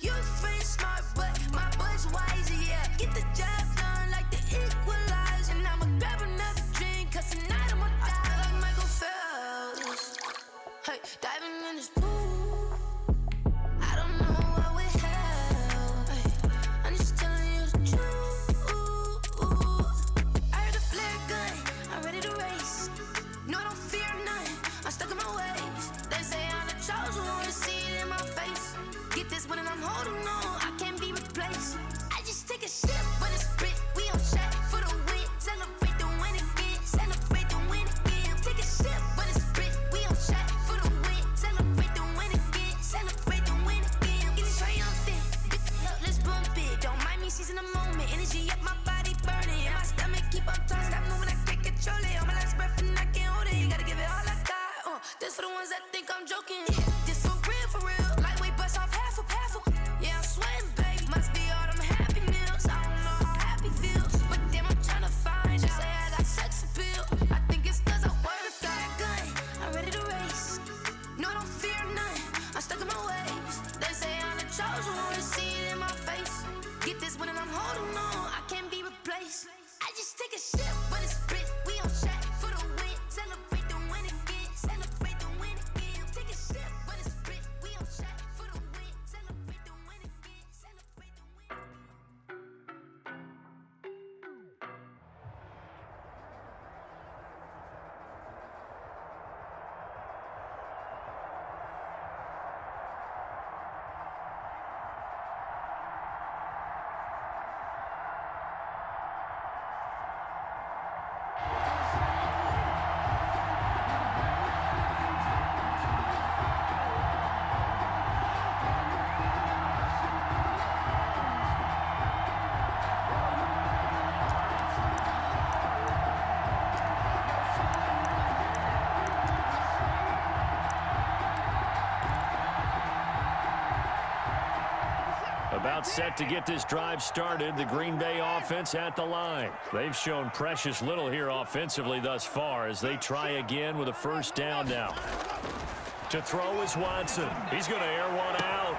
yeah. You free smart, but my boy's wiser, yeah. Get the job done like the equalizer. And I'ma grab another drink, cause tonight I'ma die like Michael Phelps. Hey, diving in this pool, I don't know what we have. Hey, I'm just telling you the truth. I heard the flare gun, I'm ready to race. No, I don't fear nothing, I'm stuck in my ways. They say I'm the chosen one, see it in my face. Get this one and I'm holding on, I can't be replaced. I just take a sip, but it's Brit, we on track for the win. Celebrate the win again, celebrate the win again. Take a sip, but it's Brit, we on track for the win. Celebrate the win again, celebrate the win again. Get it triumphant, look, let's bump it. Don't mind me seizing the moment, energy up my body burning. My stomach keep on turning, stop moving, I can't control it. On my last breath and I can't hold it, you gotta give it all I got. This for the ones that think I'm joking. This for real, lightweight bust off half a. Yeah, I'm sweating, baby, must be all them happy meals. I don't know how happy feels, but damn, I'm tryna find you. Say I got sex appeal, I think it's cause I work. Got a gun, I'm ready to race. No, I don't fear nothing, I'm stuck in my ways. They say I'm the chosen one, see it in my face. Get this one and I'm holding on, I can't be replaced. I just take a sip, but it's Brit, we on track for the win. Celebrate the win again, celebrate the win again. Take a sip, but it's Brit, we on track for the win. Celebrate the win again, celebrate the win. About set to get this drive started, the Green Bay offense at the line. They've shown precious little here offensively thus far as they try again with a first down now. To throw is Watson. He's going to air one out.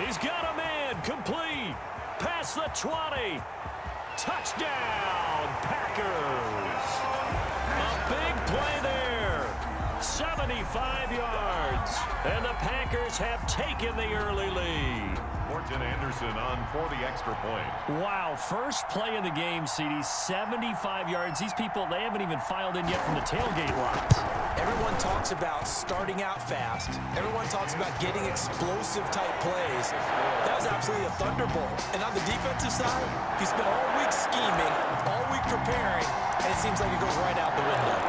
He's got a man complete. Past the 20. Touchdown, Packers. A big play there. 75 yards. And the Packers have taken the early lead. Morton Anderson on for the extra point. Wow, first play in the game, CD, 75 yards. These people, they haven't even filed in yet from the tailgate lines. Everyone talks about starting out fast. Everyone talks about getting explosive type plays. That was absolutely a thunderbolt. And on the defensive side, he spent all week scheming, all week preparing, and it seems like it goes right out the window.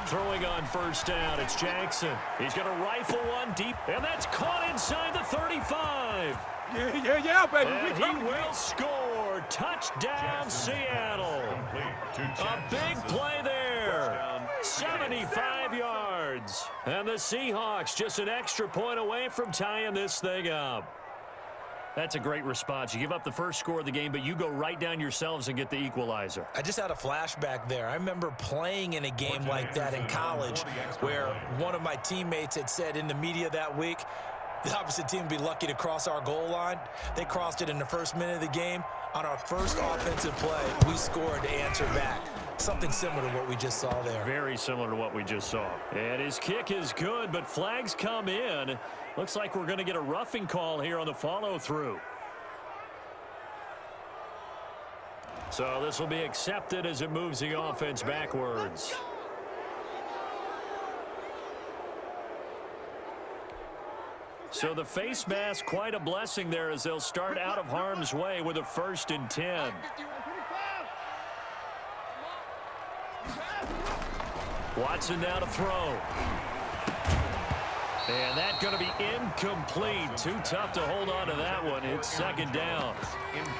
Throwing on first down, it's Jackson. He's going to rifle one deep, and that's caught inside the 35. Yeah, baby. And he will score. Touchdown, Seattle. A big play there. 75 yards. And the Seahawks just an extra point away from tying this thing up. That's a great response. You give up the first score of the game, but you go right down yourselves and get the equalizer. I just had a flashback there. I remember playing in a game like that in college where one of my teammates had said in the media that week, the opposite team would be lucky to cross our goal line. They crossed it in the first minute of the game. On our first offensive play, we scored to answer back. Something similar to what we just saw there. Very similar to what we just saw. And his kick is good, but flags come in. Looks like we're going to get a roughing call here on the follow-through. So this will be accepted as it moves the offense backwards. So the face mask, quite a blessing there as they'll start out of harm's way with a 1st and 10. Watson now to throw. And that's going to be incomplete. Too tough to hold on to that one. It's 2nd down.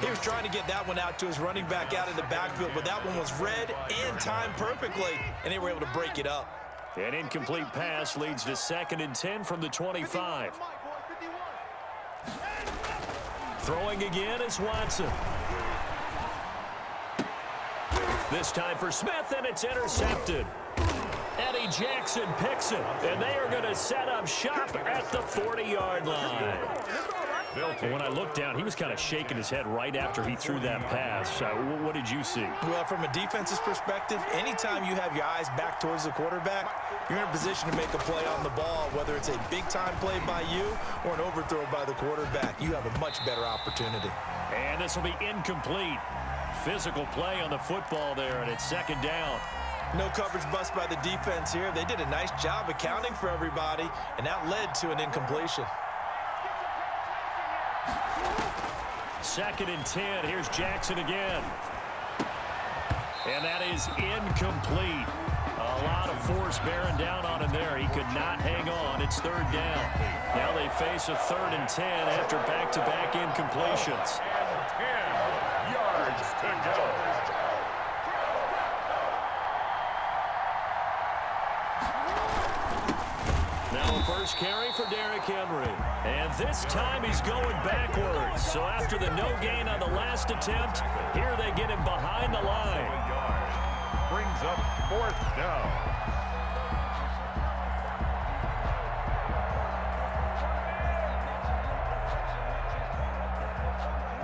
He was trying to get that one out to his running back out of the backfield, but that one was read and timed perfectly, and they were able to break it up. An incomplete pass leads to 2nd and 10 from the 25. Throwing again is Watson. This time for Smith, and it's intercepted. Eddie Jackson picks it, and they are going to set up shop at the 40-yard line. When I looked down, he was kind of shaking his head right after he threw that pass. What did you see? Well, from a defense's perspective, anytime you have your eyes back towards the quarterback, you're in a position to make a play on the ball, whether it's a big-time play by you or an overthrow by the quarterback. You have a much better opportunity. And this will be incomplete. Physical play on the football there, and it's second down. No coverage bust by the defense here. They did a nice job accounting for everybody, and that led to an incompletion. Second and 10. Here's Jackson again. And that is incomplete. A lot of force bearing down on him there. He could not hang on. It's third down. Now they face a 3rd and 10 after back-to-back incompletions. 10 yards to go. Now a first carry for Derrick Henry. And this time he's going backwards. So after the no gain on the last attempt, here they get him behind the line. Brings up 4th down.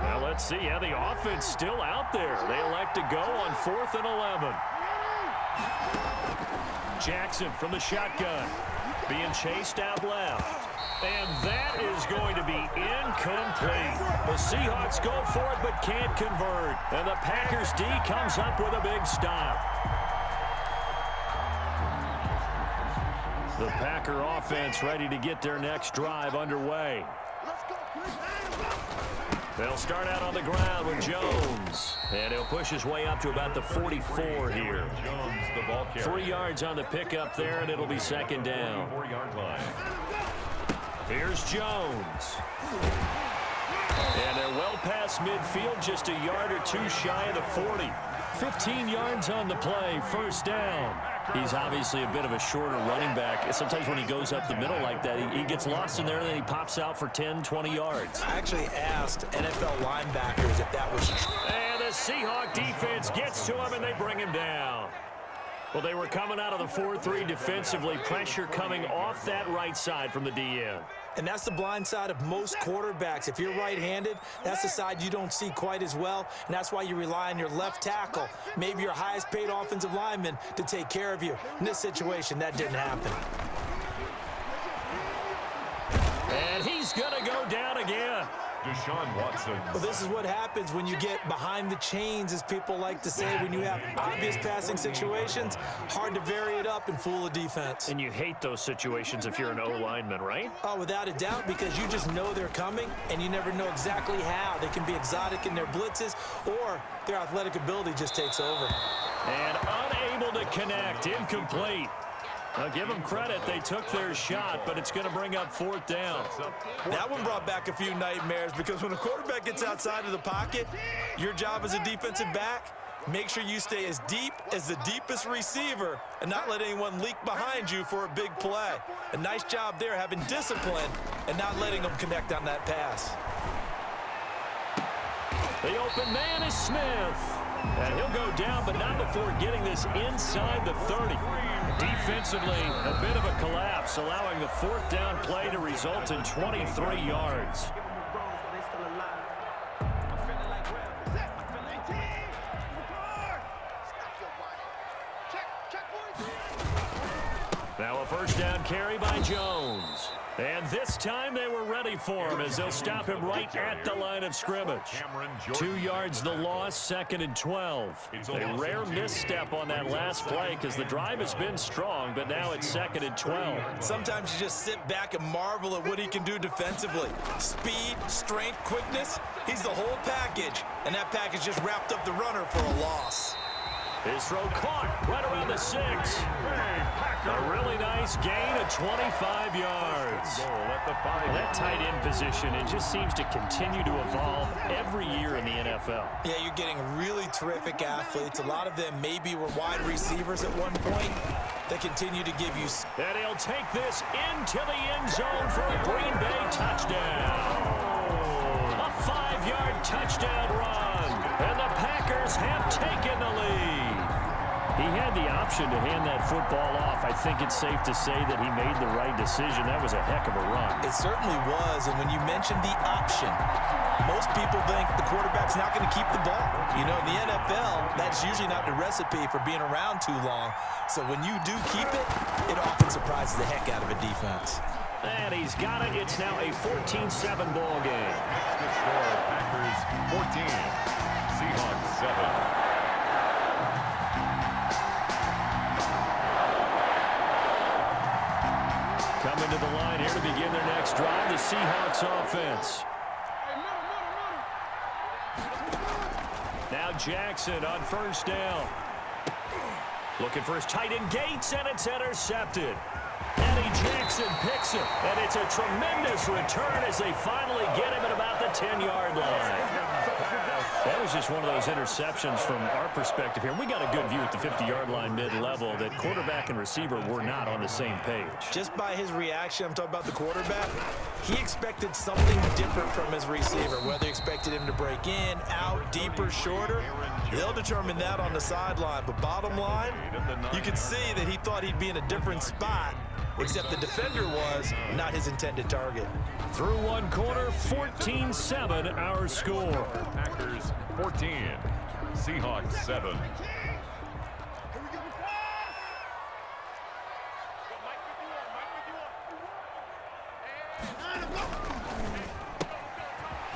Now let's see how the offense still out there. They elect to go on 4th and 11. Jackson from the shotgun. Being chased out left. And that is going to be incomplete. The Seahawks go for it but can't convert. And the Packers D comes up with a big stop. The Packer offense ready to get their next drive underway. They'll start out on the ground with Jones. And he'll push his way up to about the 44 here. Jones, the ball carrier. 3 yards on the pickup there, and it'll be second down. 4-yard line. Here's Jones. And they're well past midfield, just a yard or two shy of the 40. 15 yards on the play, first down. He's obviously a bit of a shorter running back. Sometimes when he goes up the middle like that, he gets lost in there, and then he pops out for 10, 20 yards. I actually asked NFL linebackers if that was true. And the Seahawk defense gets to him, and they bring him down. Well, they were coming out of the 4-3 defensively. Pressure coming off that right side from the DN. And that's the blind side of most quarterbacks. If you're right-handed, that's the side you don't see quite as well, and that's why you rely on your left tackle, maybe your highest-paid offensive lineman, to take care of you. In this situation, that didn't happen. And he's going to go down again. Deshaun Watson. Well, this is what happens when you get behind the chains, as people like to say. When you have obvious passing situations, hard to vary it up and fool a defense. And you hate those situations if you're an O-lineman, right? Oh, without a doubt, because you just know they're coming, and you never know exactly how. They can be exotic in their blitzes, or their athletic ability just takes over. And unable to connect, incomplete. I'll give them credit. They took their shot, but it's going to bring up 4th down. That one brought back a few nightmares, because when a quarterback gets outside of the pocket, your job as a defensive back, make sure you stay as deep as the deepest receiver and not let anyone leak behind you for a big play. A nice job there, having discipline and not letting them connect on that pass. The open man is Smith. And he'll go down, but not before getting this inside the 30. Defensively, a bit of a collapse, allowing the 4th down play to result in 23 yards. Now a first down carry by Jones. And this time they were ready for him as they'll stop him right at the line of scrimmage. 2 yards the loss, 2nd and 12. A rare misstep on that last play because the drive has been strong, but now it's 2nd and 12. Sometimes you just sit back and marvel at what he can do defensively. Speed, strength, quickness, he's the whole package. And that package just wrapped up the runner for a loss. His throw caught right around the 6. A really nice gain of 25 yards. That tight end position, it just seems to continue to evolve every year in the NFL. Yeah, you're getting really terrific athletes. A lot of them maybe were wide receivers at one point. They continue to give you... And he'll take this into the end zone for a Green Bay touchdown. A 5-yard touchdown run. And the Packers have taken the lead. He had the option to hand that football off. I think it's safe to say that he made the right decision. That was a heck of a run. It certainly was, and when you mentioned the option, most people think the quarterback's not going to keep the ball. You know, in the NFL, that's usually not the recipe for being around too long. So when you do keep it, it often surprises the heck out of a defense. And he's got it. It's now a 14-7 ball game. The score, Packers 14, Seahawks 7. Coming to the line here to begin their next drive, the Seahawks offense. Now Jackson on first down. Looking for his tight end Gates, and it's intercepted. Eddie Jackson picks it, and it's a tremendous return as they finally get him at about the 10-yard line. That was just one of those interceptions from our perspective here. We got a good view at the 50-yard line mid-level that quarterback and receiver were not on the same page. Just by his reaction, I'm talking about the quarterback, he expected something different from his receiver, whether he expected him to break in, out, deeper, shorter. They'll determine that on the sideline. But bottom line, you can see that he thought he'd be in a different spot, except the defender was not his intended target. Through one quarter, 14-7 our score. Packers 14, Seahawks 7.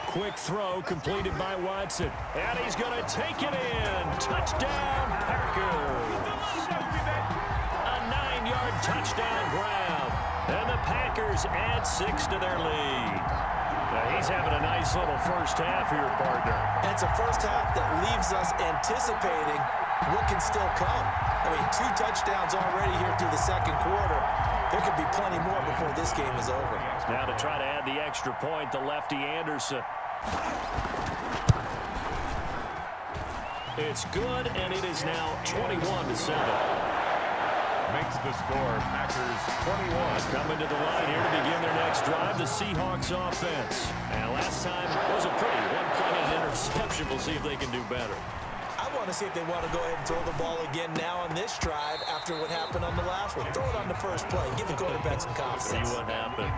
Quick throw completed by Watson. And he's going to take it in. Touchdown, Packers. A 9-yard touchdown grab. And the Packers add 6 to their lead. Now he's having a nice little first half here, partner. And it's a first half that leaves us anticipating what can still come. I mean, 2 touchdowns already here through the second quarter. There could be plenty more before this game is over. Now to try to add the extra point, the lefty Anderson. It's good, and it is now 21-7. Makes the score, Packers 21. Coming to the line here to begin their next drive, the Seahawks offense. And last time was a pretty one-pointed interception. We'll see if they can do better. I want to see if they want to go ahead and throw the ball again now on this drive after what happened on the last one. Throw it on the first play. Give the quarterback some confidence. See what happens.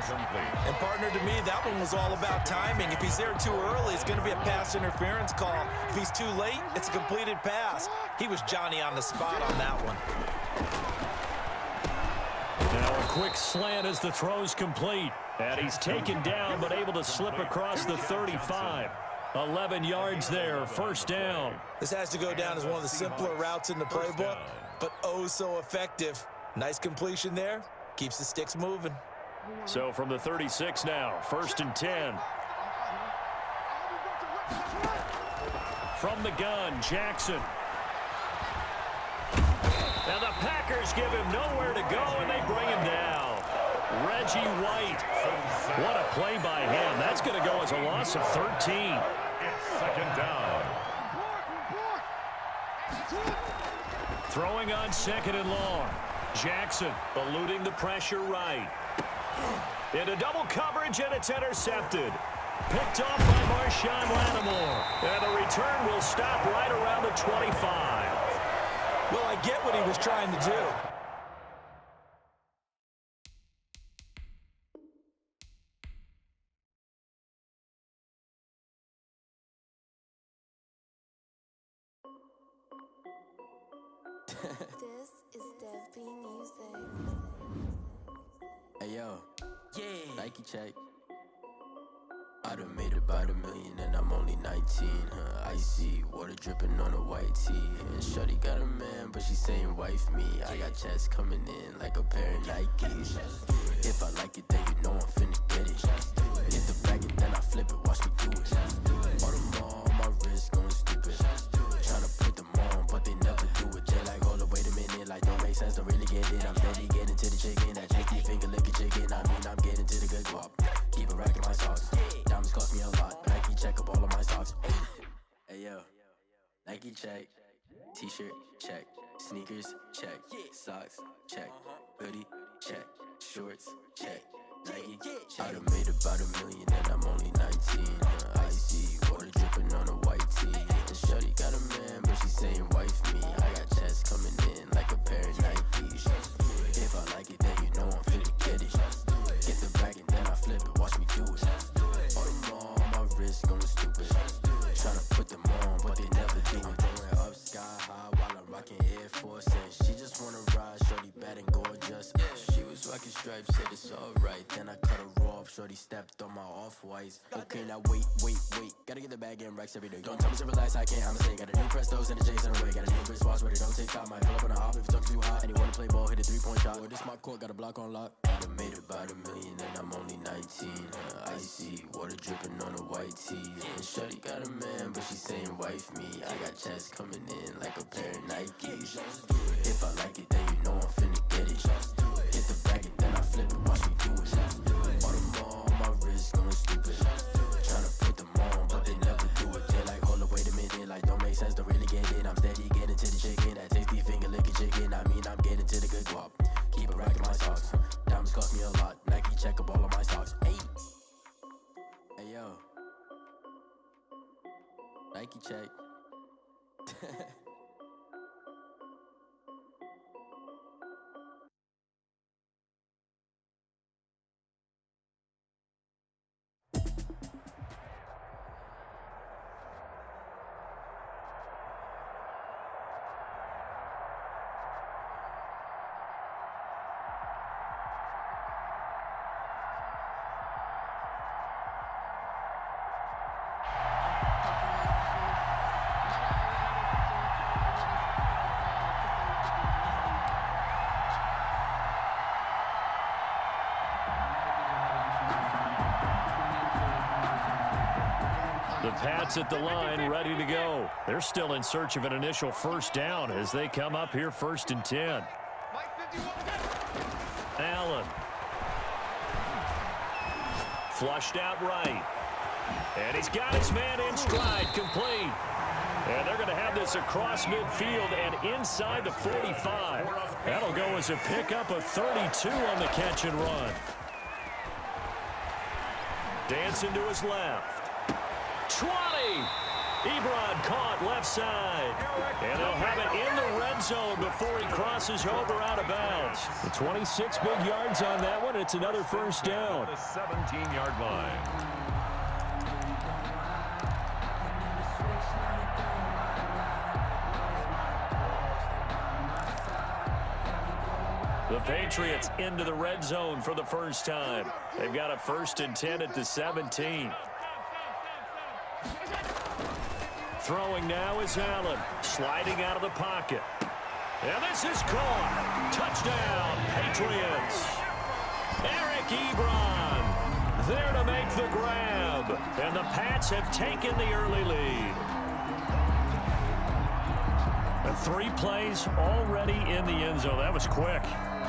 And, partner, to me, that one was all about timing. If he's there too early, it's going to be a pass interference call. If he's too late, it's a completed pass. He was Johnny on the spot on that one. Now a quick slant as the throw's complete. And he's taken down but able to slip across the 35. 11 yards there, first down. This has to go down as one of the simpler routes in the playbook, but oh so effective. Nice completion there. Keeps the sticks moving. So from the 36 now, 1st and 10. From the gun, Jackson. Now the Packers give him nowhere to go, and they bring him down. Reggie White. What a play by him. That's going to go as a loss of 13. It's second down. Throwing on 2nd and long. Jackson eluding the pressure right. Into double coverage, and it's intercepted. Picked off by Marshawn Lattimore. And the return will stop right around the 25. Well, I get what he was trying to do. This is Dev B Music. Hey yo, yeah, Nike check. I done made about $1 million and I'm only 19, huh? Icy, water dripping on a white tee. And shorty got a man, but she saying wife me. I got checks coming in like a pair of Nikes. If I like it, then you know I'm finna get it. Hit the bag and then I flip it, watch me do it. All the more on my wrist going stupid. Tryna put them on, but they never do it. They like, hold up, wait a minute, like don't make sense, don't really get it. I'm steady getting to the chicken, that tasty finger licking chicken. I mean, I'm getting to the good guap. Keep a rack in my socks. Diamonds cost me a lot. Nike check up all of my socks. Hey yo, Nike check. T-shirt check. Sneakers check. Socks check. Hoodie check. Shorts check. Nike. I done made about $1 million and I'm only 19. icy, water dripping on a white tee. And shorty got a man, but she saying wife me. I got checks coming in like a pair of Nikes. If I like it, then you know I'm finna get it. Get the bag and then I flip it, watch me do it. All them all on my wrist going stupid. Tryna put them on, but they never do it. Going up sky high while I'm rocking Air Force. And she just wanna ride, shorty bad and gorgeous. She was rocking stripes, said it's alright. Then I cut her off, shorty stepped on my off-whites. Okay, now wait. Gotta get the bag and racks every day. Don't tell me to relax, I can't, I'ma say. Got a new Prestos and a J's in the way. Got a new wristwatch where they don't take time. Might pull up on a hop if it's talking too hot. And he wanna play ball, hit a 3-point shot. Well, this my court, got a block on lock. I done made about $1 million and I'm only 19. Icy, water dripping on a white tee. And shorty got a man, but she saying wife me. I got checks coming in like a pair of Nikes. If I like it, then you know I'm finna get it. Hit the bag and then I flip it, watch me do it. All them all on my wrist going stupid. Tryna put them on, but they never do it. They're like, hold up, wait a minute, like don't make sense, don't really get it. I'm steady getting to the chicken, that tasty finger licking chicken. I mean, I'm getting to the good guap. Keep it racking my socks. Diamonds cost me a lot. Nike check up all of my socks. Hey yo, Nike check. The Pats at the line, ready to go. They're still in search of an initial first down as they come up here 1st and 10. Allen. Flushed out right. And he's got his man in stride, complete. And they're going to have this across midfield and inside the 45. That'll go as a pickup of 32 on the catch and run. Dancing to his left. 20. Ebron caught left side. And they'll have it in the red zone before he crosses over out of bounds. The 26 big yards on that one. It's another first down. The 17-yard line. The Patriots into the red zone for the first time. They've got a 1st and 10 at the 17. Throwing now is Allen, sliding out of the pocket. And this is caught. Touchdown, Patriots. Eric Ebron there to make the grab. And the Pats have taken the early lead. And 3 plays already in the end zone. That was quick.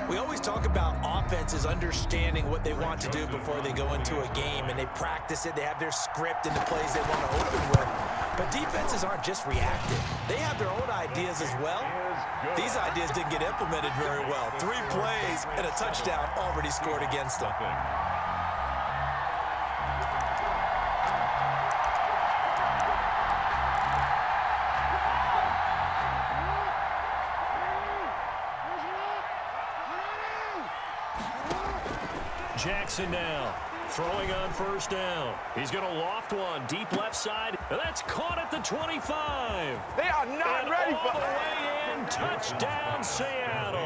We always talk about offenses understanding what they want to do before they go into a game, and they practice it. They have their script and the plays they want to open with. But defenses aren't just reactive. They have their own ideas as well. These ideas didn't get implemented very well. 3 plays and a touchdown already scored against them. Jackson now, throwing on first down. He's going to loft one deep left side. And that's caught at the 25. They are not ready for the way in. Touchdown, Seattle.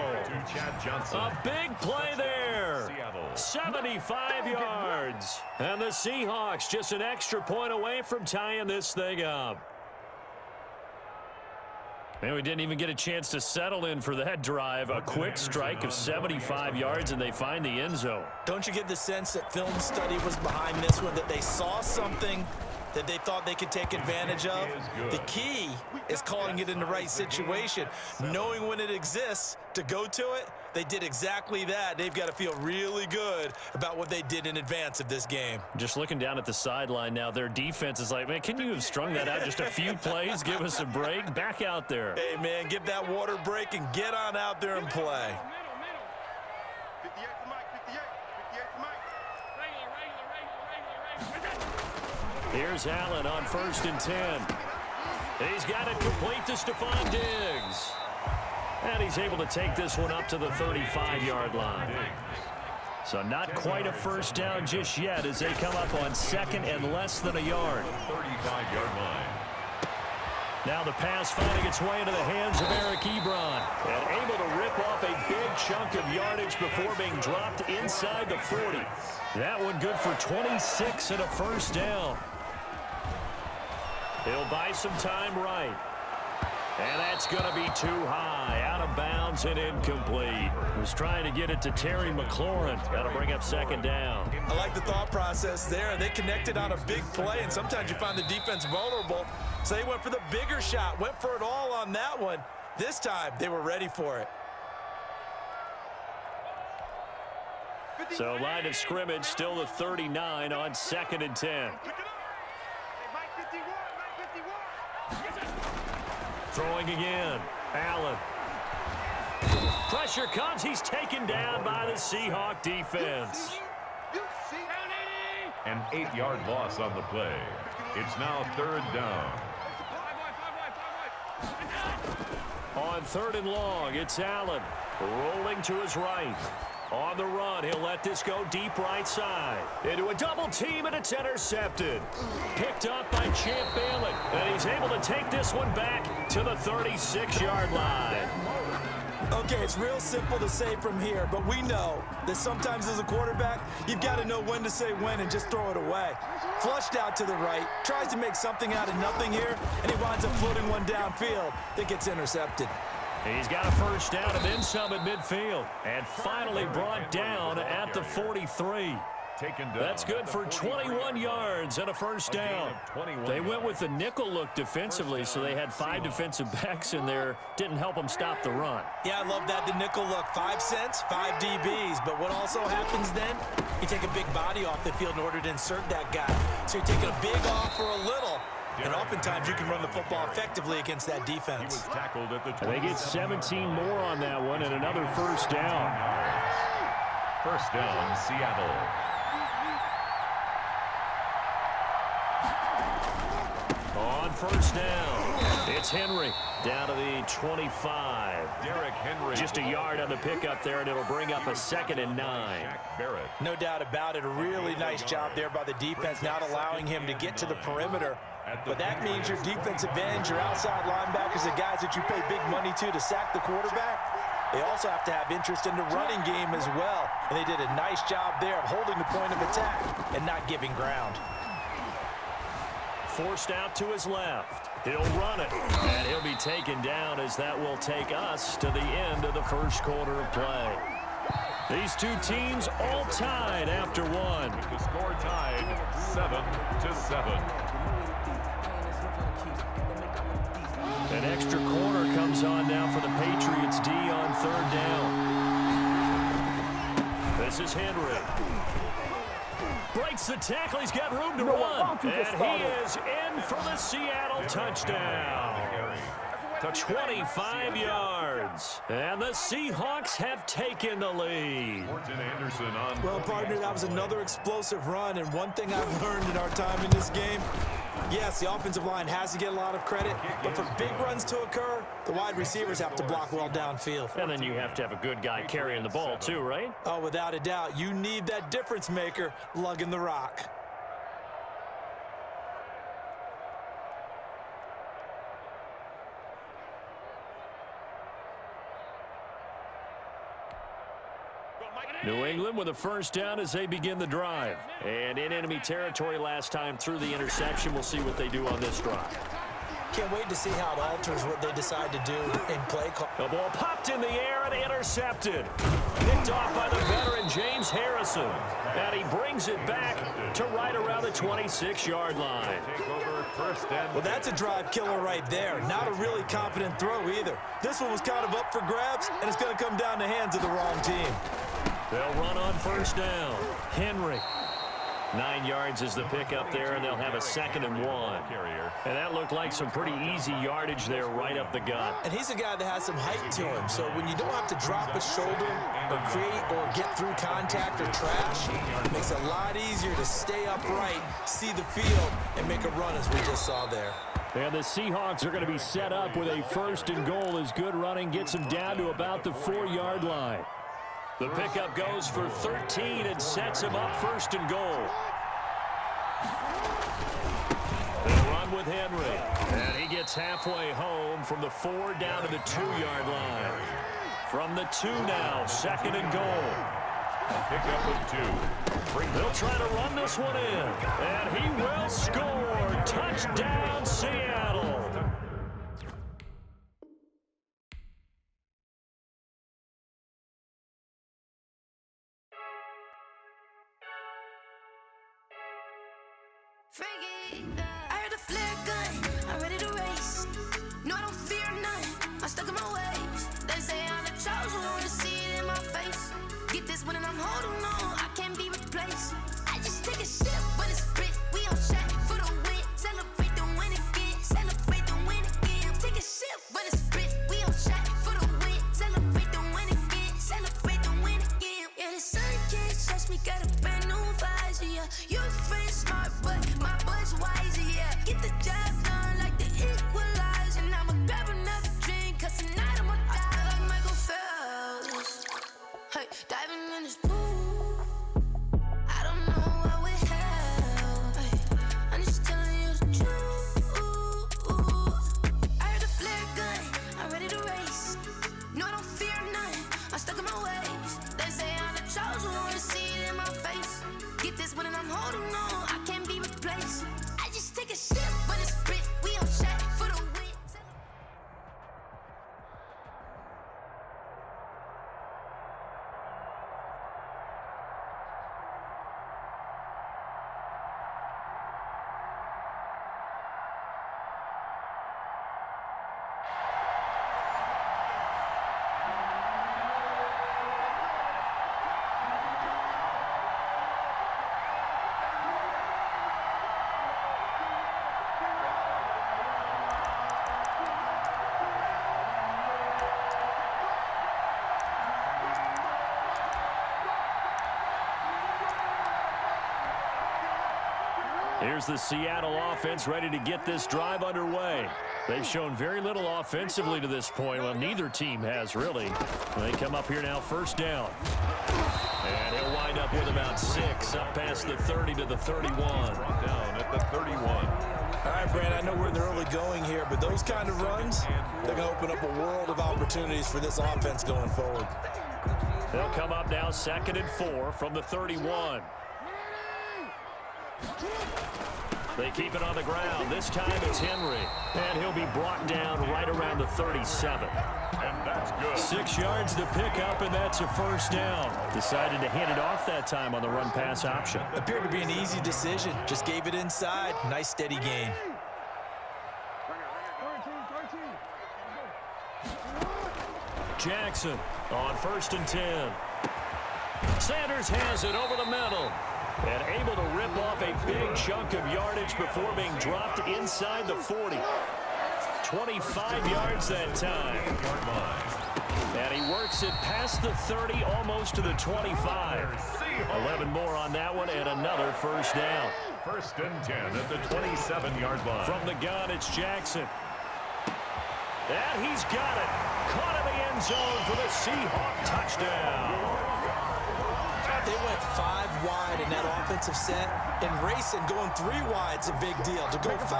A big play there. 75 yards. And the Seahawks just an extra point away from tying this thing up. And we didn't even get a chance to settle in for that drive. A quick strike of 75 yards, and they find the end zone. Don't you get the sense that film study was behind this one, that they saw something that they thought they could take advantage of? The key is calling it in the right situation, knowing when it exists to go to it. They did exactly that. They've got to feel really good about what they did in advance of this game. Just looking down at the sideline now, their defense is like, man, can you have strung that out just a few plays? Give us a break. Back out there. Hey, man, give that water break and get on out there and play. Here's Allen on 1st and 10. He's got it complete to Stephon Diggs. And he's able to take this one up to the 35-yard line. So not quite a first down just yet as they come up on 2nd and less than a yard. 35-yard line. Now the pass finding its way into the hands of Eric Ebron. And able to rip off a big chunk of yardage before being dropped inside the 40. That one good for 26 and a first down. He'll buy some time right. And that's going to be too high. Out of bounds and incomplete. Was trying to get it to Terry McLaurin. That'll bring up 2nd down. I like the thought process there. They connected on a big play, and sometimes you find the defense vulnerable. So they went for the bigger shot, went for it all on that one. This time, they were ready for it. So line of scrimmage still the 39 on 2nd and 10. Throwing again. Allen. Pressure comes. He's taken down by the Seahawk defense. An 8-yard loss on the play. It's now 3rd down. On 3rd and long, it's Allen. Rolling to his right. On the run, he'll let this go deep right side. Into a double team, and it's intercepted. Picked up by Champ Bailey. And he's able to take this one back to the 36-yard line. Okay, it's real simple to say from here, but we know that sometimes as a quarterback, you've got to know when to say when and just throw it away. Flushed out to the right, tries to make something out of nothing here, and he winds up floating one downfield that gets intercepted. He's got a first down and then some at midfield. And finally brought down at the 43. That's good for 21 yards and a first down. They went with the nickel look defensively, so they had 5 defensive backs in there. Didn't help them stop the run. Yeah, I love that, the nickel look. 5 cents, 5 DBs. But what also happens then, you take a big body off the field in order to insert that guy. So you're taking a big off for a little. And oftentimes you can run the football effectively against that defense. They get 17 more on that one and another first down. First down, Seattle. On first down, it's Henry down to the 25. Derrick Henry. Just a yard on the pickup there, and it'll bring up a 2nd and 9. No doubt about it. A really nice job there by the defense, not allowing him to get to the perimeter. But that means your defense advantage, your outside linebackers, the guys that you pay big money to sack the quarterback, they also have to have interest in the running game as well. And they did a nice job there of holding the point of attack and not giving ground. Forced out to his left. He'll run it, and he'll be taken down as that will take us to the end of the first quarter of play. These two teams all tied after one. The score tied 7-7. An extra corner comes on now for the Patriots D on 3rd down. This is Henry. Breaks the tackle. He's got room to run. And he is in for the Seattle touchdown. 25 yards. And the Seahawks have taken the lead. Well, partner, that was another explosive run. And one thing I've learned in our time in this game, yes, the offensive line has to get a lot of credit, but for big runs to occur, the wide receivers have to block well downfield. And then you have to have a good guy carrying the ball too, right? Oh, without a doubt. You need that difference maker lugging the rock. New England with a first down as they begin the drive. And in enemy territory last time through the interception. We'll see what they do on this drive. Can't wait to see how it alters what they decide to do in play call. The ball popped in the air and intercepted. Picked off by the veteran James Harrison. And he brings it back to right around the 26-yard line. Well, that's a drive killer right there. Not a really confident throw either. This one was kind of up for grabs, and it's going to come down the hands of the wrong team. They'll run on first down. Henry. 9 yards is the pickup there, and they'll have a 2nd and 1. And that looked like some pretty easy yardage there right up the gut. And he's a guy that has some height to him, so when you don't have to drop a shoulder or create or get through contact or trash, it makes it a lot easier to stay upright, see the field, and make a run as we just saw there. And the Seahawks are going to be set up with a 1st and goal as good running gets them down to about the 4-yard line. The pickup goes for 13 and sets him up 1st and goal. They run with Henry. And he gets halfway home from the 4 down to the 2-yard line. From the 2 now, 2nd and goal. Pickup of 2. They'll try to run this one in. And he will score. Touchdown, Seattle. Frankie, I heard a flare gun, I'm ready to race. No, I don't fear none, I'm stuck in my ways. They say I'm the chosen one, to see it in my face. Get this one and I'm holding on, I can't be replaced. I just take a sip, but it's Brit, we on track for the win. Celebrate the win again, celebrate the win again. Take a sip, but it's Brit, we on track for the win. Celebrate the win again, celebrate the win again. Yeah, the sun can't touch me, got a brand new visor, yeah. You're a friend, smart, but my bud's wiser, yeah. Get the job done like the equalizer. And I'ma grab another drink, cause tonight I'ma die like Michael Phelps. Hey, diving in this pool, I don't know what we have. Hey, I'm just telling you the truth. I heard a flare gun, I'm ready to race. No, I don't fear none, I'm stuck in my ways. They say I'm the chosen one, to see it in my face. Get this one and I'm holding on, I can't be replaced. I just take a sip, but it's Brit, we on track for the win. Here's the Seattle offense ready to get this drive underway. They've shown very little offensively to this point. Well, neither team has, really. They come up here now, 1st down. And he'll wind up with about 6, up past the 30 to the 31. Brought down at the 31. All right, Brand, I know we're in the early going here, but those kind of runs, they're going to open up a world of opportunities for this offense going forward. They'll come up now 2nd and 4 from the 31. They keep it on the ground. This time it's Henry. And he'll be brought down right around the 37. And that's good. 6 yards to pick up, and that's a 1st down. Decided to hand it off that time on the run-pass option. Appeared to be an easy decision. Just gave it inside. Nice, steady gain. Jackson on 1st and 10. Sanders has it over the middle. And able to rip off a big chunk of yardage before being dropped inside the 40. 25 yards that time. And he works it past the 30, almost to the 25. 11 more on that one, and another 1st down. 1st and 10 at the 27-yard line. From the gun, it's Jackson. And he's got it. Caught in the end zone for the Seahawk touchdown. They went 5 wide in that offensive set. And racing, going 3 wide's a big deal. To go 5,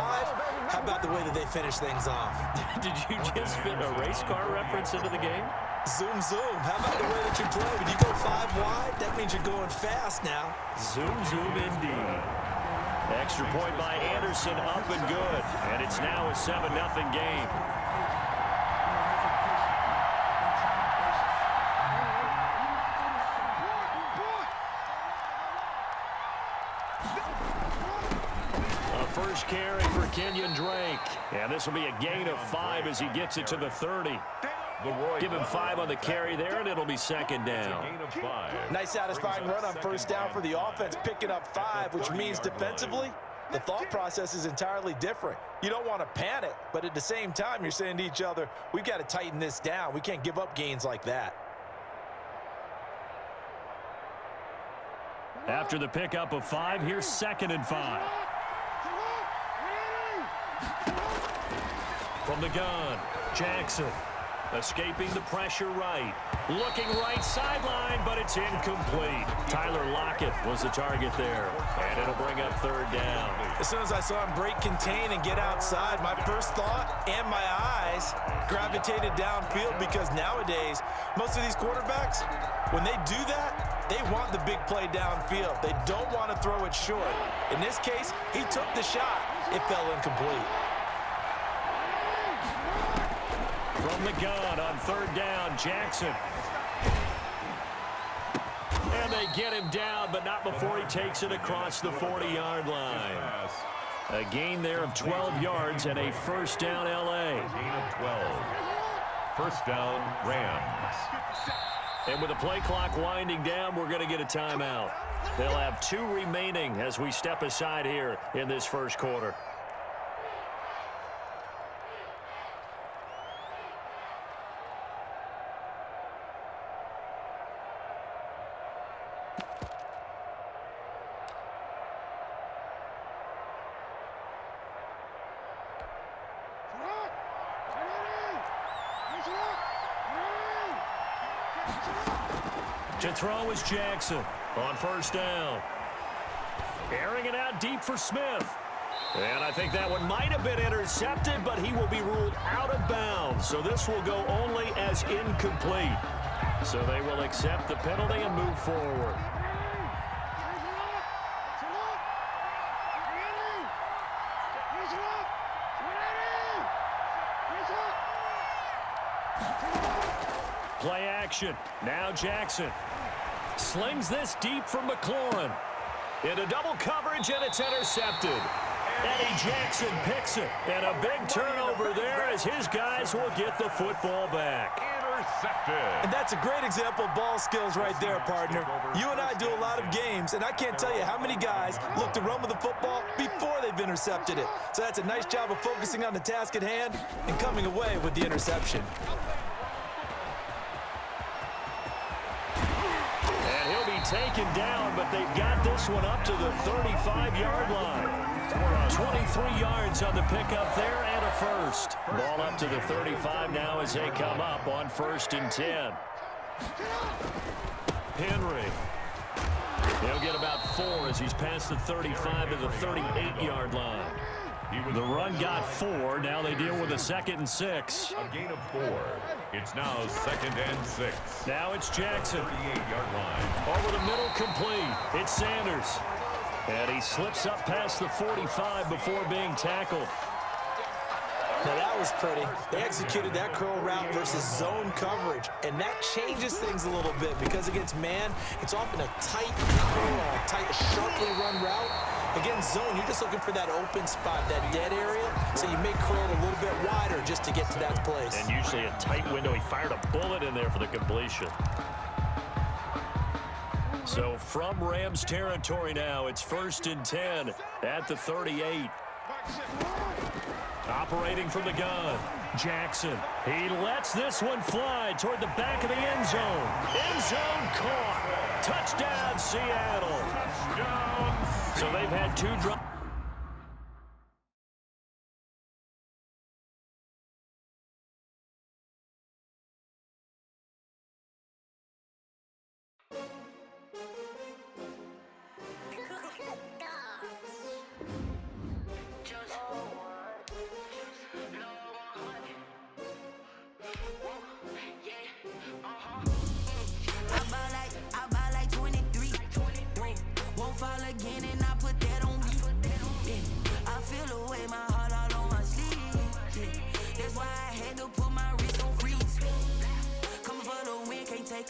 how about the way that they finish things off? Did you just fit a race car reference into the game? Zoom, zoom. How about the way that you play? When you go 5 wide, that means you're going fast now. Zoom, zoom indeed. Extra point by Anderson, up and good. And it's now a 7-0 game. First carry for Kenyon Drake. And this will be a gain of 5 as he gets it to the 30. Give him 5 on the carry there, and it'll be second down. Gain of 5. Nice satisfying run on first down for the offense, picking up 5, which means defensively, the thought process is entirely different. You don't want to panic, but at the same time, you're saying to each other, we've got to tighten this down. We can't give up gains like that. After the pickup of 5, here's second and 5. From the gun, Jackson. Escaping the pressure right. Looking right sideline, but it's incomplete. Tyler Lockett was the target there. And it'll bring up third down. As soon as I saw him break contain and get outside, my first thought and my eyes gravitated downfield, because nowadays, most of these quarterbacks, when they do that, they want the big play downfield. They don't want to throw it short. In this case, he took the shot. It fell incomplete. From the gun on third down, Jackson. And they get him down, but not before he takes it across the 40-yard line. A gain there of 12 yards and a first down, L.A. Gain of 12. First down, Rams. And with the play clock winding down, we're going to get a timeout. They'll have 2 remaining as we step aside here in this first quarter. To throw is Jackson on first down. Airing it out deep for Smith. And I think that one might have been intercepted, but he will be ruled out of bounds. So this will go only as incomplete. So they will accept the penalty and move forward. Play action. Now Jackson slings this deep from McLaurin. Into double coverage, and it's intercepted. Eddie Jackson picks it. And a big turnover there as his guys will get the football back. Intercepted. And that's a great example of ball skills right there, partner. You and I do a lot of games, and I can't tell you how many guys look to run with the football before they've intercepted it. So that's a nice job of focusing on the task at hand and coming away with the interception. Taken down, but they've got this one up to the 35-yard line. 23 yards on the pickup there and a first. Ball up to the 35 now as they come up on 1st and 10. Henry. He'll get about 4 as he's past the 35 to the 38-yard line. The run got 4. Now they deal with a 2nd and 6. A gain of 4. It's now 2nd and 6. Now it's Jackson. 38-yard line. Over the middle, complete. It's Sanders. And he slips up past the 45 before being tackled. Now that was pretty. They executed that curl route versus zone coverage, and that changes things a little bit because against man, it's often a tight curl, tight, sharply run route. Against zone, you're just looking for that open spot, that dead area, so you may curl it a little bit wider just to get to that place. And usually a tight window. He fired a bullet in there for the completion. So from Rams territory now, it's 1st and 10 at the 38. Operating from the gun, Jackson. He lets this one fly toward the back of the end zone. End zone caught. Touchdown, Seattle. Touchdown. So they've had 2 drops.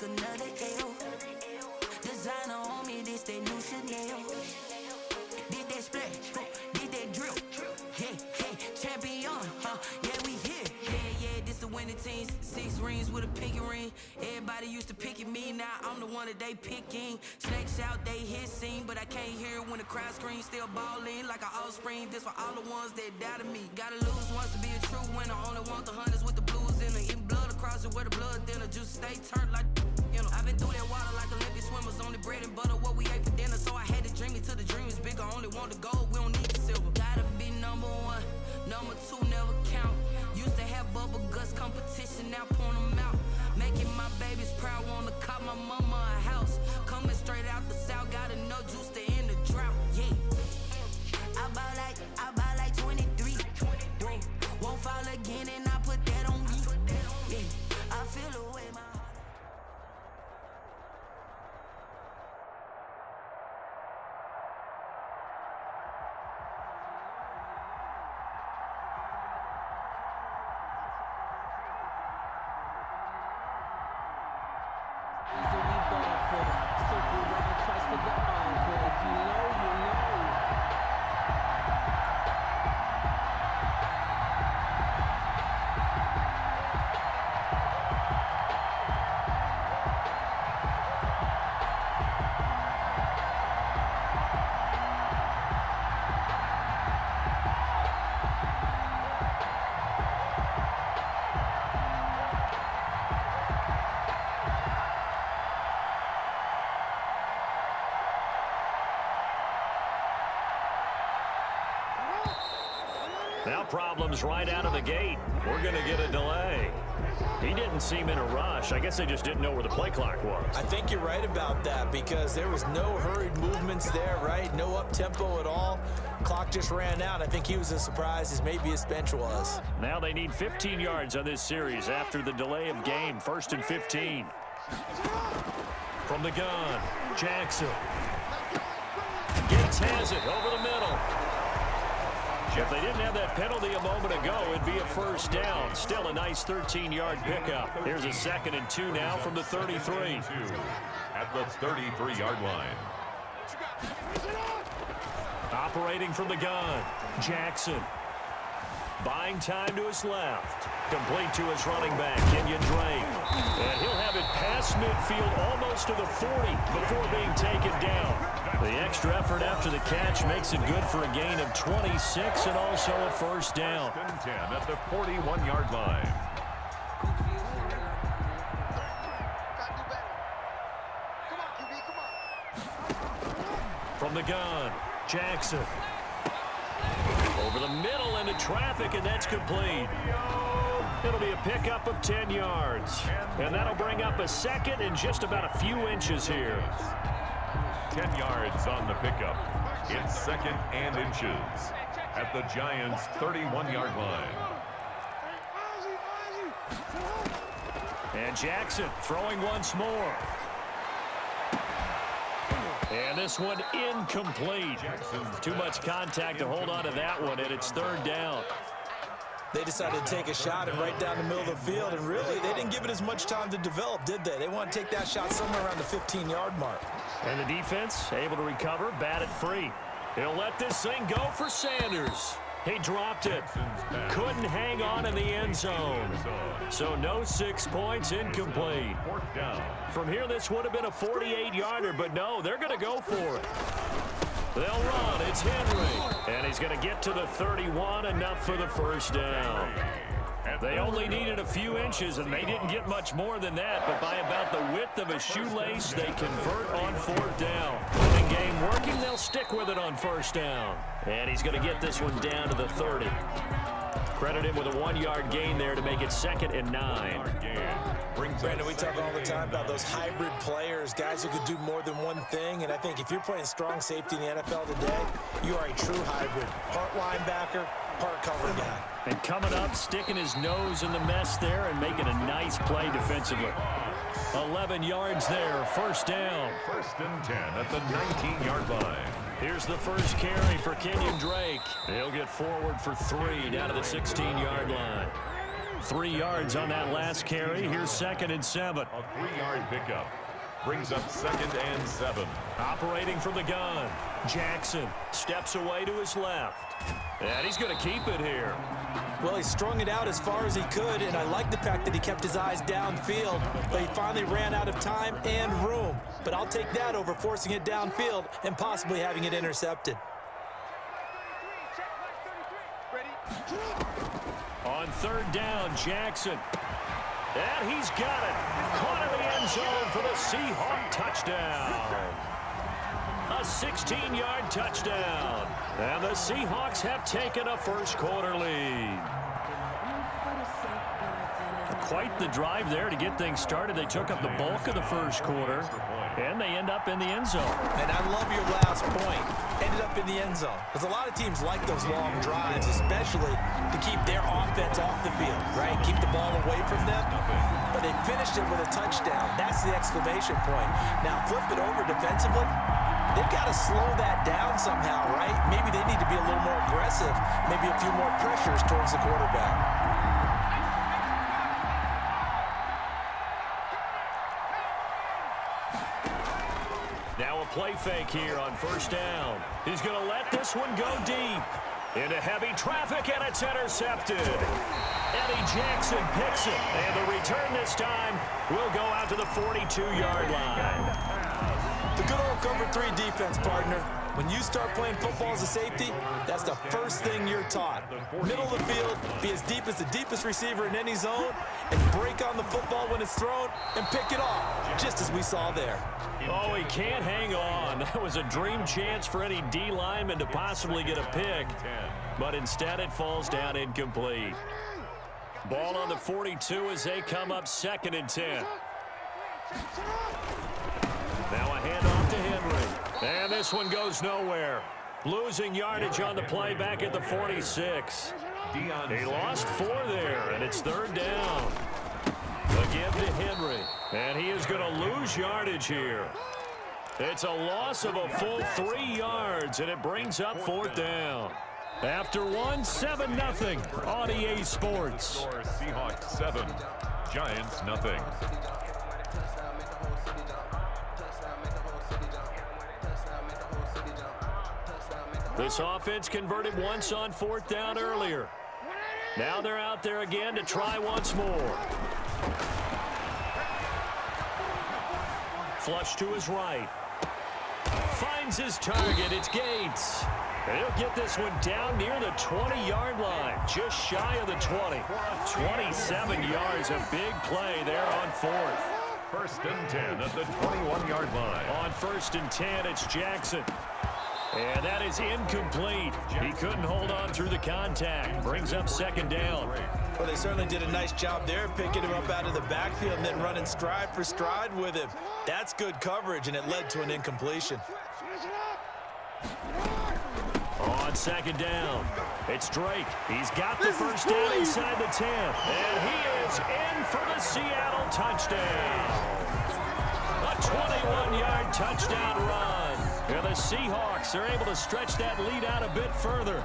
Another L. Designer on me, this that new Chanel. Did that splash, did that drill. Yeah, champion, yeah, we here. Yeah, this the winning teams. 6 rings. now I'm the one that they picking. Snakes out, they hissing, but I can't hear when the crowd screams. Still balling like an offspring. This for all the ones that doubted me. Gotta lose once to be a true winner. Only want the hunters with the blues in it. Eating blood across it where the blood dinner. Juice stay turned like, you know. I've been through that water like Olympic swimmers. Only bread and butter what we ate for dinner. So I had to dream it till the dream is bigger. Only want the gold, we don't need the silver. Gotta be number one, number two never count. Used to have bubble guts competition, now point them out. Making my babies proud, wanna call my mama a house. Coming straight out the south, gotta know juice to end the drought. Yeah, I bought like 23. Whoa, won't fall again, and I put that on me. Yeah, I feel the way my heart. Now problems right out of the gate. We're going to get a delay. He didn't seem in a rush. I guess they just didn't know where the play clock was. I think you're right about that because there was no hurried movements there, right? No up-tempo at all. Clock just ran out. I think he was as surprised as maybe his bench was. Now they need 15 yards on this series after the delay of game. 1st and 15. From the gun, Jackson. Gates has it over the middle. If they didn't have that penalty a moment ago, it'd be a first down. Still a nice 13-yard pickup. Here's a 2nd and 2 now from the 33. At the 33-yard line. Operating from the gun, Jackson. Buying time to his left. Complete to his running back, Kenyon Drake. And he'll have it past midfield almost to the 40 before being taken down. The extra effort after the catch makes it good for a gain of 26 and also a first down. 10 at the 41-yard line. From the gun, Jackson. Over the middle into traffic, and that's complete. It'll be a pickup of 10 yards. And that'll bring up a 2nd and just about a few inches here. 10 yards on the pickup. It's 2nd and inches at the Giants' 31-yard line. And Jackson throwing once more. And this one incomplete. Too much contact to hold on to that one, and it's 3rd down. They decided to take a shot and right down the middle of the field, and really, they didn't give it as much time to develop, did they? They want to take that shot somewhere around the 15-yard mark. And the defense able to recover, bat it free. He'll let this thing go for Sanders. He dropped it. Couldn't hang on in the end zone. So no 6 points, incomplete. From here, this would have been a 48-yarder, but no, they're going to go for it. They'll run. It's Henry. And he's going to get to the 31, enough for the first down. They only needed a few inches, and they didn't get much more than that, but by about the width of a shoelace, they convert on 4th down. Winning game working, they'll stick with it on 1st down. And he's going to get this one down to the 30. Credit him with a 1-yard gain there to make it 2nd and 9. Brandon, we talk all the time about those hybrid players, guys who could do more than one thing, and I think if you're playing strong safety in the NFL today, you are a true hybrid. Part linebacker, part cover guy. And coming up, sticking his nose in the mess there and making a nice play defensively. 11 yards there, 1st down. 1st and 10 at the 19-yard line. Here's the first carry for Kenyon Drake. He'll get forward for 3 down to the 16-yard line. 3 yards on that last carry. Here's 2nd and 7. A 3-yard pickup brings up 2nd and 7. Operating from the gun, Jackson steps away to his left. And he's going to keep it here. Well, he strung it out as far as he could, and I like the fact that he kept his eyes downfield, but he finally ran out of time and room. But I'll take that over forcing it downfield and possibly having it intercepted. On third down, Jackson. And he's got it. Caught in the end zone for the Seahawk touchdown. A 16-yard touchdown. And the Seahawks have taken a first-quarter lead. Quite the drive there to get things started. They took up the bulk of the first quarter, and they end up in the end zone. And I love your last point. Ended up in the end zone. Because a lot of teams like those long drives, especially to keep their offense off the field, right? Keep the ball away from them. But they finished it with a touchdown. That's the exclamation point. Now flip it over defensively. They've got to slow that down somehow, right? Maybe they need to be a little more aggressive. Maybe a few more pressures towards the quarterback. Now a play fake here on first down. He's going to let this one go deep. Into heavy traffic, and it's intercepted. Eddie Jackson picks it, and the return this time will go out to the 42-yard line. The good old cover 3 defense, partner. When you start playing football as a safety, that's the first thing you're taught. Middle of the field, be as deep as the deepest receiver in any zone, and break on the football when it's thrown and pick it off, just as we saw there. Oh, he can't hang on. That was a dream chance for any D lineman to possibly get a pick, but instead it falls down incomplete. Ball on the 42 as they come up 2nd and 10. Now a handoff to Henry. And this one goes nowhere. Losing yardage on the play back at the 46. He lost 4 there, and it's 3rd down. The give to Henry. And he is going to lose yardage here. It's a loss of a full 3 yards, and it brings up 4th down. After 7-0 on EA Sports. Seahawks 7, Giants nothing. This offense converted once on 4th down earlier. Now they're out there again to try once more. Flush to his right. Finds his target. It's Gates. And he'll get this one down near the 20-yard line. Just shy of the 20. 27 yards. A big play there on 4th. 1st and 10 at the 21-yard line. On 1st and 10, it's Jackson. And that is incomplete. He couldn't hold on through the contact. Brings up 2nd down. Well, they certainly did a nice job there, picking him up out of the backfield and then running stride for stride with him. That's good coverage, and it led to an incompletion. On 2nd down, it's Drake. He's got the first down inside the 10. And he is in for the Seattle touchdown. A 21-yard touchdown run. And the Seahawks are able to stretch that lead out a bit further.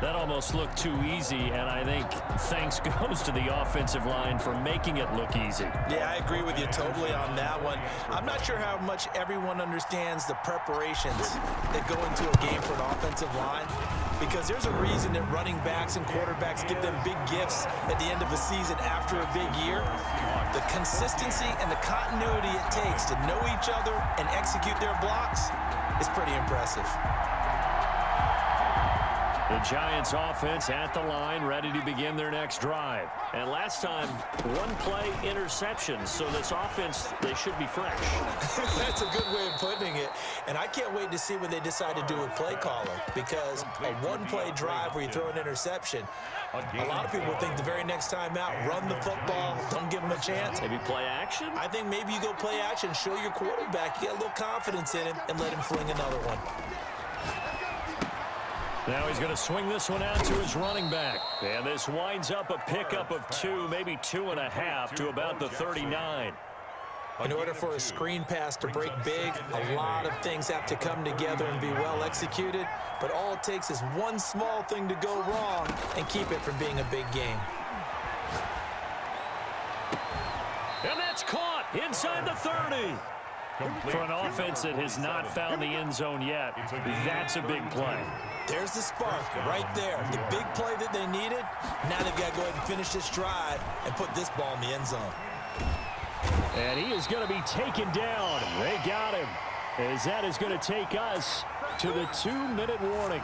That almost looked too easy, and I think thanks goes to the offensive line for making it look easy. Yeah, I agree with you totally on that one. I'm not sure how much everyone understands the preparations that go into a game for an offensive line, because there's a reason that running backs and quarterbacks give them big gifts at the end of a season after a big year. The consistency and the continuity it takes to know each other and execute their blocks is pretty impressive. The Giants offense at the line, ready to begin their next drive. And last time, 1-play interception. So this offense, they should be fresh. That's a good way of putting it. And I can't wait to see what they decide to do with play calling, because a 1-play drive where you throw an interception, a lot of people think the very next time out, run the football, don't give them a chance. Maybe play action? I think maybe you go play action, show your quarterback, you get a little confidence in him, and let him fling another one. Now he's going to swing this one out to his running back. And this winds up a pickup of 2, maybe 2.5 to about the 39. In order for a screen pass to break big, a lot of things have to come together and be well executed. But all it takes is one small thing to go wrong and keep it from being a big game. And that's caught inside the 30. For an offense that has not found the end zone yet, that's a big play. There's the spark right there. The big play that they needed. Now they've got to go ahead and finish this drive and put this ball in the end zone. And he is going to be taken down. They got him. As that is going to take us to the 2-minute warning.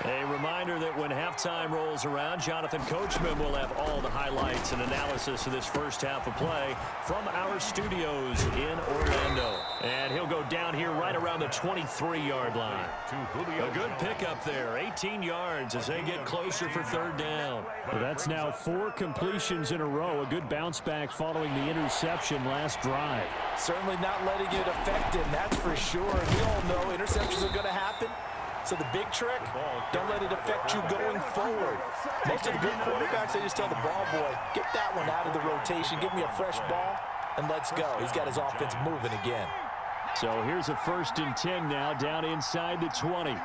A reminder that when halftime rolls around, Jonathan Coachman will have all the highlights and analysis of this first half of play from our studios in Orlando. And he'll go down here right around the 23-yard line. A good pickup there, 18 yards as they get closer for third down. Well, that's now 4 completions in a row. A good bounce back following the interception last drive. Certainly not letting it affect him, that's for sure. We all know interceptions are going to happen. So the big trick, don't let it affect you going forward. Most of the good quarterbacks, they just tell the ball boy, get that one out of the rotation, give me a fresh ball, and let's go. He's got his offense moving again. So here's a 1st and 10 now, down inside the 20.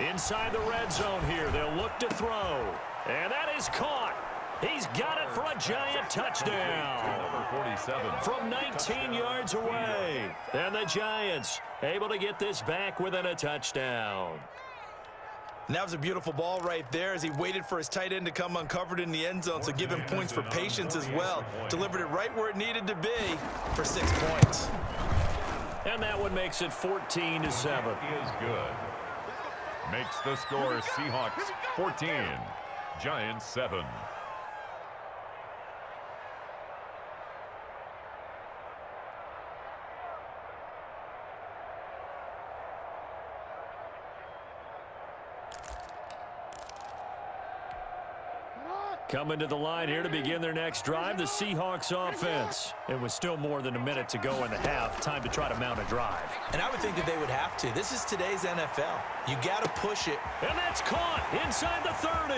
Inside the red zone here, they'll look to throw. And that is caught. He's got it for a giant touchdown. Number 47. From 19 yards away. And the Giants able to get this back within a touchdown. And that was a beautiful ball right there as he waited for his tight end to come uncovered in the end zone. So give him points for patience as well. Delivered it right where it needed to be for 6 points. And that one makes it 14-7. Is good. Makes the score Seahawks 14, Giants 7. Coming to the line here to begin their next drive, the Seahawks offense. It was still more than a minute to go in the half. Time to try to mount a drive. And I would think that they would have to. This is today's NFL. You got to push it. And that's caught inside the 30.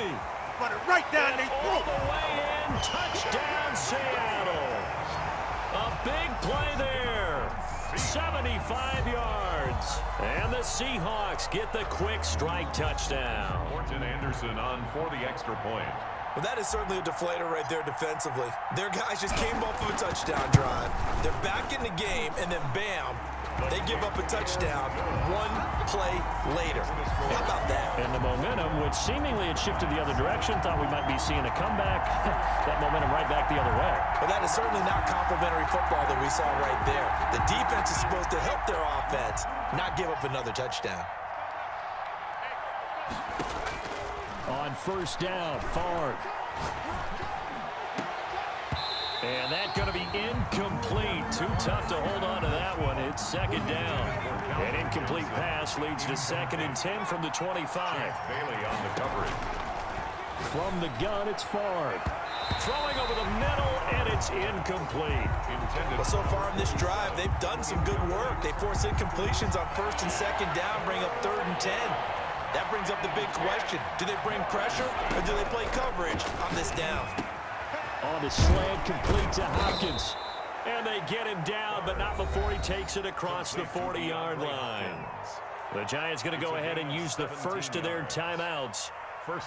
Put it right down the All the way in. Touchdown, Seattle. A big play there. 75 yards. And the Seahawks get the quick strike touchdown. Morton Anderson on for the extra point. Well, that is certainly a deflator right there defensively. Their guys just came off of a touchdown drive. They're back in the game, and then bam, they give up a touchdown 1 play later. How about that? And the momentum, which seemingly had shifted the other direction, thought we might be seeing a comeback. That momentum right back the other way. Well, that is certainly not complimentary football that we saw right there. The defense is supposed to help their offense, not give up another touchdown. On 1st down, Favre. And that's going to be incomplete. Too tough to hold on to that one. It's 2nd down. An incomplete pass leads to 2nd and 10 from the 25. Bailey on the coverage. From the gun, it's Favre. Throwing over the middle, and it's incomplete. Well, so far in this drive, they've done some good work. They force incompletions on 1st and 2nd down, bring up 3rd and 10. That brings up the big question. Do they bring pressure or do they play coverage on this down? On the slant, complete to Hopkins. And they get him down, but not before he takes it across the 40-yard line. The Giants going to go ahead and use the first of their timeouts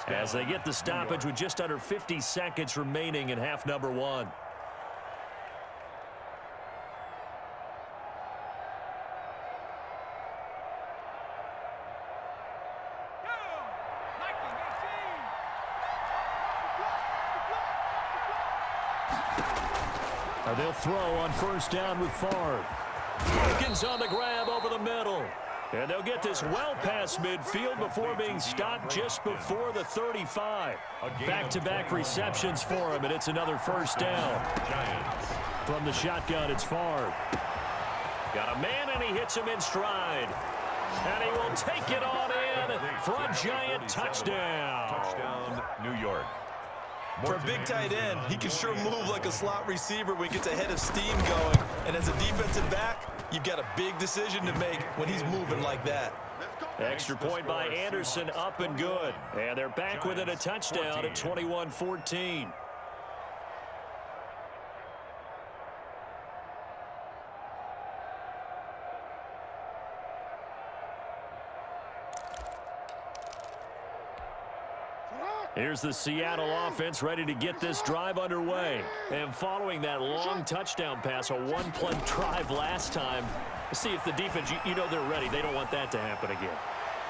as they get the stoppage with just under 50 seconds remaining in half number 1. They'll throw on 1st down with Favre. Hopkins on the grab over the middle. And they'll get this well past midfield before being stopped just before the 35. Back-to-back receptions for him, and it's another 1st down. From the shotgun, it's Favre. Got a man, and he hits him in stride. And he will take it on in for a giant touchdown. Touchdown, New York. For a big tight end, he can sure move like a slot receiver when he gets a head of steam going. And as a defensive back, you've got a big decision to make when he's moving like that. Extra point by Anderson, up and good. And they're back within a touchdown at 21-14. Here's the Seattle offense ready to get this drive underway. And following that long touchdown pass, a one-play drive last time, see if the defense, you know they're ready. They don't want that to happen again.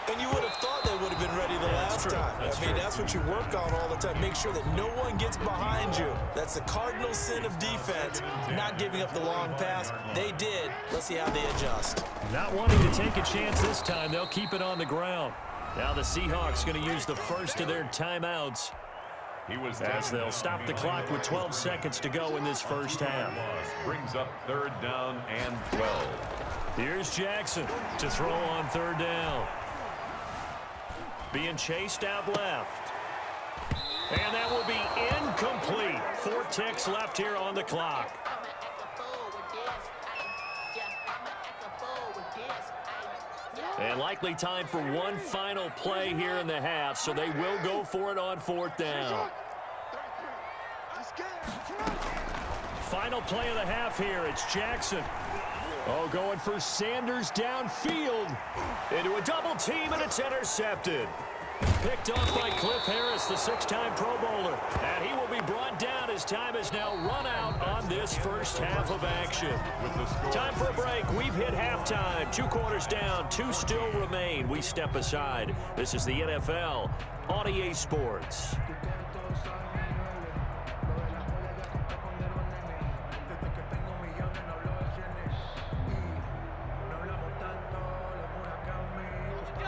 And you would have thought they would have been ready the last time. That's what you work on all the time. Make sure that no one gets behind you. That's the cardinal sin of defense, not giving up the long pass. They did. Let's see how they adjust. Not wanting to take a chance this time. They'll keep it on the ground. Now the Seahawks going to use the first of their timeouts as they'll stop the clock with 12 seconds to go in this first half. Brings up 3rd down and 12. Here's Jackson to throw on 3rd down. Being chased out left. And that will be incomplete. 4 ticks left here on the clock. And likely time for one final play here in the half, so they will go for it on 4th down. Final play of the half here. It's Jackson. Oh, going for Sanders downfield. Into a double team, and it's intercepted. Picked off by Cliff Harris, the 6-time Pro Bowler. And he will be brought down as time has now run out on this first half of action. Time for a break. We've hit halftime. 2 quarters down, 2 still remain. We step aside. This is the NFL on EA Sports.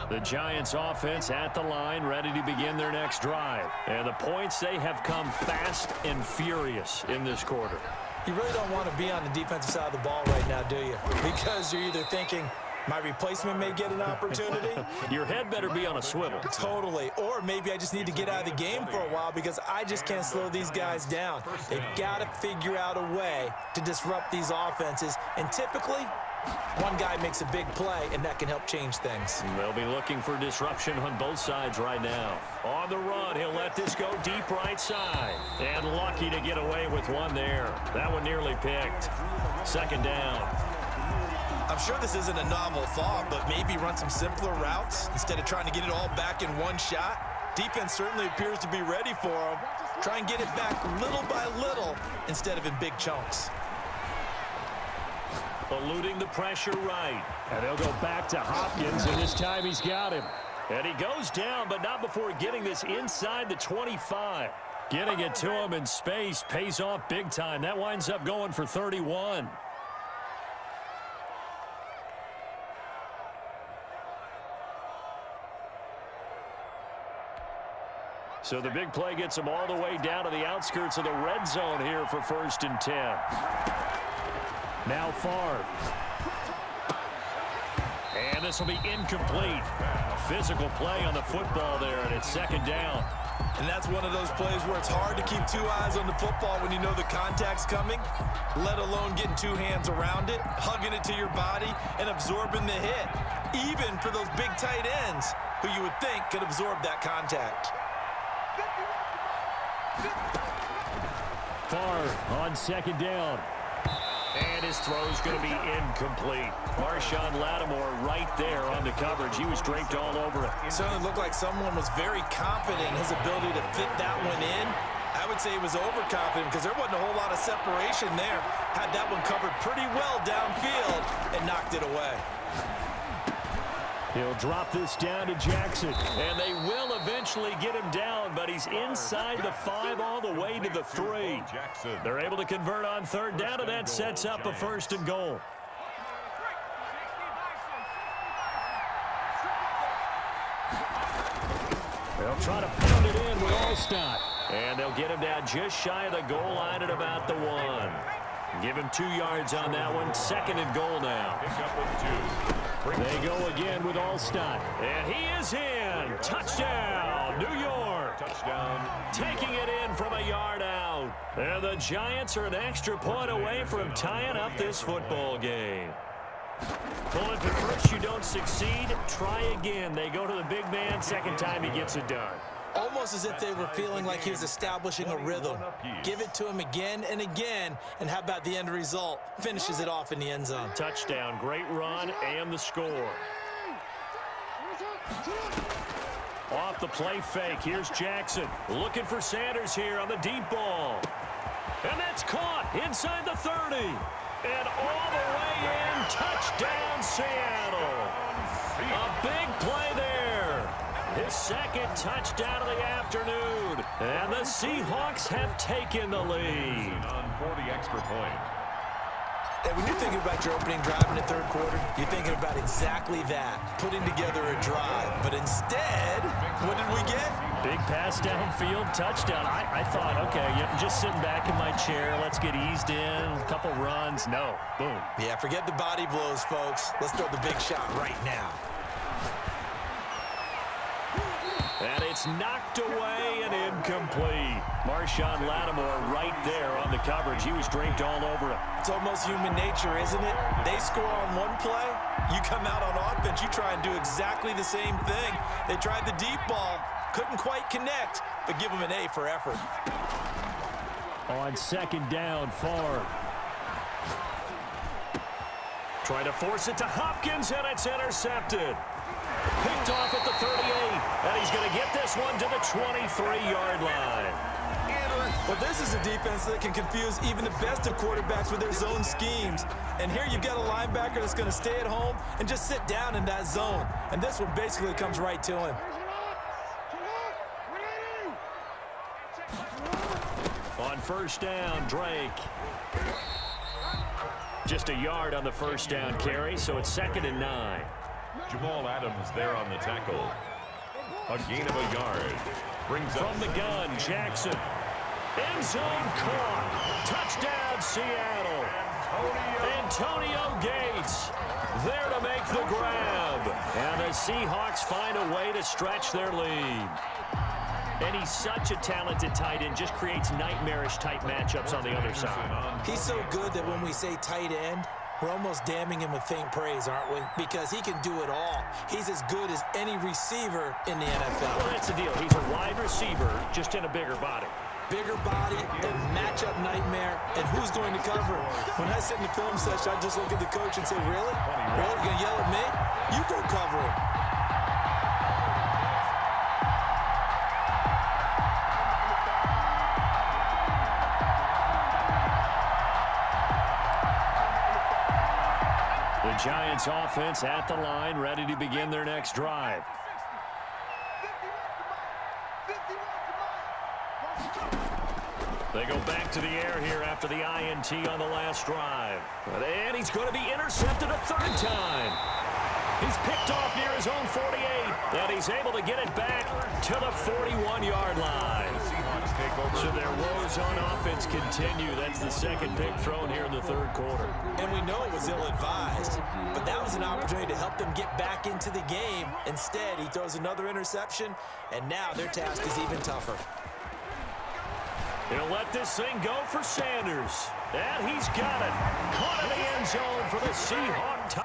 The Giants offense at the line, ready to begin their next drive. And the points, they have come fast and furious in this quarter. You really don't want to be on the defensive side of the ball right now, do you? Because you're either thinking, my replacement may get an opportunity. Your head better be on a swivel. Totally. Or maybe I just need to get out of the game for a while because I just can't slow these guys down. They've got to figure out a way to disrupt these offenses. And typically, one guy makes a big play, and that can help change things. They'll be looking for disruption on both sides right now. On the run, he'll let this go deep right side. And lucky to get away with one there. That one nearly picked. 2nd down. I'm sure this isn't a novel thought, but maybe run some simpler routes instead of trying to get it all back in one shot. Defense certainly appears to be ready for them. Try and get it back little by little instead of in big chunks. Eluding the pressure right. And they'll go back to Hopkins, and this time he's got him. And he goes down, but not before getting this inside the 25. Getting it to him in space pays off big time. That winds up going for 31. So the big play gets him all the way down to the outskirts of the red zone here for 1st and 10. Now Favre. And this will be incomplete. A physical play on the football there, and it's 2nd down. And that's one of those plays where it's hard to keep 2 eyes on the football when you know the contact's coming, let alone getting 2 hands around it, hugging it to your body, and absorbing the hit, even for those big tight ends who you would think could absorb that contact. Favre on 2nd down. And his throw's going to be incomplete. Marshawn Lattimore right there on the coverage. He was draped all over it. It certainly looked like someone was very confident in his ability to fit that one in. I would say he was overconfident because there wasn't a whole lot of separation there. Had that one covered pretty well downfield and knocked it away. He'll drop this down to Jackson, and they will eventually get him down, but he's inside the 5 all the way to the 3. They're able to convert on 3rd down, and that sets up a 1st and goal. They'll try to pound it in with Allstott, and they'll get him down just shy of the goal line at about the 1. Give him 2 yards on that one. 2nd and goal now. Pick up with 2. They go again with Allstott. And he is in. Touchdown, New York. Touchdown. Taking it in from a yard out. And the Giants are an extra point away from tying up this football game. Well, if at first you don't succeed, try again. They go to the big man. 2nd time he gets it done. Almost as if they were feeling like he was establishing a rhythm. Give it to him again and again, and how about the end result? Finishes it off in the end zone. Touchdown, great run, and the score. Off the play fake, here's Jackson. Looking for Sanders here on the deep ball. And that's caught inside the 30. And all the way in, touchdown Seattle. A big play there. His second touchdown of the afternoon. And the Seahawks have taken the lead. On for the extra point. And when you're thinking about your opening drive in the third quarter, you're thinking about exactly that, putting together a drive. But instead, what did we get? Big pass downfield, touchdown. I thought, okay, just sitting back in my chair, let's get eased in, a couple runs. No, boom. Yeah, forget the body blows, folks. Let's throw the big shot right now. And it's knocked away and incomplete. Marshawn Lattimore right there on the coverage. He was draped all over him. It's almost human nature, isn't it? They score on one play. You come out on offense, you try and do exactly the same thing. They tried the deep ball. Couldn't quite connect, but give them an A for effort. On second down, Favre. Trying to force it to Hopkins, and it's intercepted. Picked off at the 38, and he's going to get this one to the 23-yard line. Well, this is a defense that can confuse even the best of quarterbacks with their zone schemes. And here you've got a linebacker that's going to stay at home and just sit down in that zone. And this one basically comes right to him. On first down, Drake. Just a yard on the first down carry, so it's 2nd and 9. Jamal Adams there on the tackle. A gain of a yard. Brings up from the gun, Jackson. End zone caught. Touchdown, Seattle. Antonio Gates there to make the grab. And the Seahawks find a way to stretch their lead. And he's such a talented tight end, just creates nightmarish-type matchups on the other side. He's so good that when we say tight end, we're almost damning him with faint praise, aren't we? Because he can do it all. He's as good as any receiver in the NFL. Well, that's the deal. He's a wide receiver, just in a bigger body. Bigger body and matchup nightmare, and who's going to cover him? When I sit in the film session, I just look at the coach and say, really? Really? You gonna yell at me? You go cover him. The Giants offense at the line, ready to begin their next drive. They go back to the air here after the INT on the last drive. And he's going to be intercepted a third time. He's picked off near his own 48, and he's able to get it back to the 41-yard line. So their woes on offense continue. That's the second pick thrown here in the third quarter. And we know it was ill-advised, but that was an opportunity to help them get back into the game. Instead, he throws another interception, and now their task is even tougher. He'll let this thing go for Sanders. And he's got it. Caught in the end zone for the Seahawks.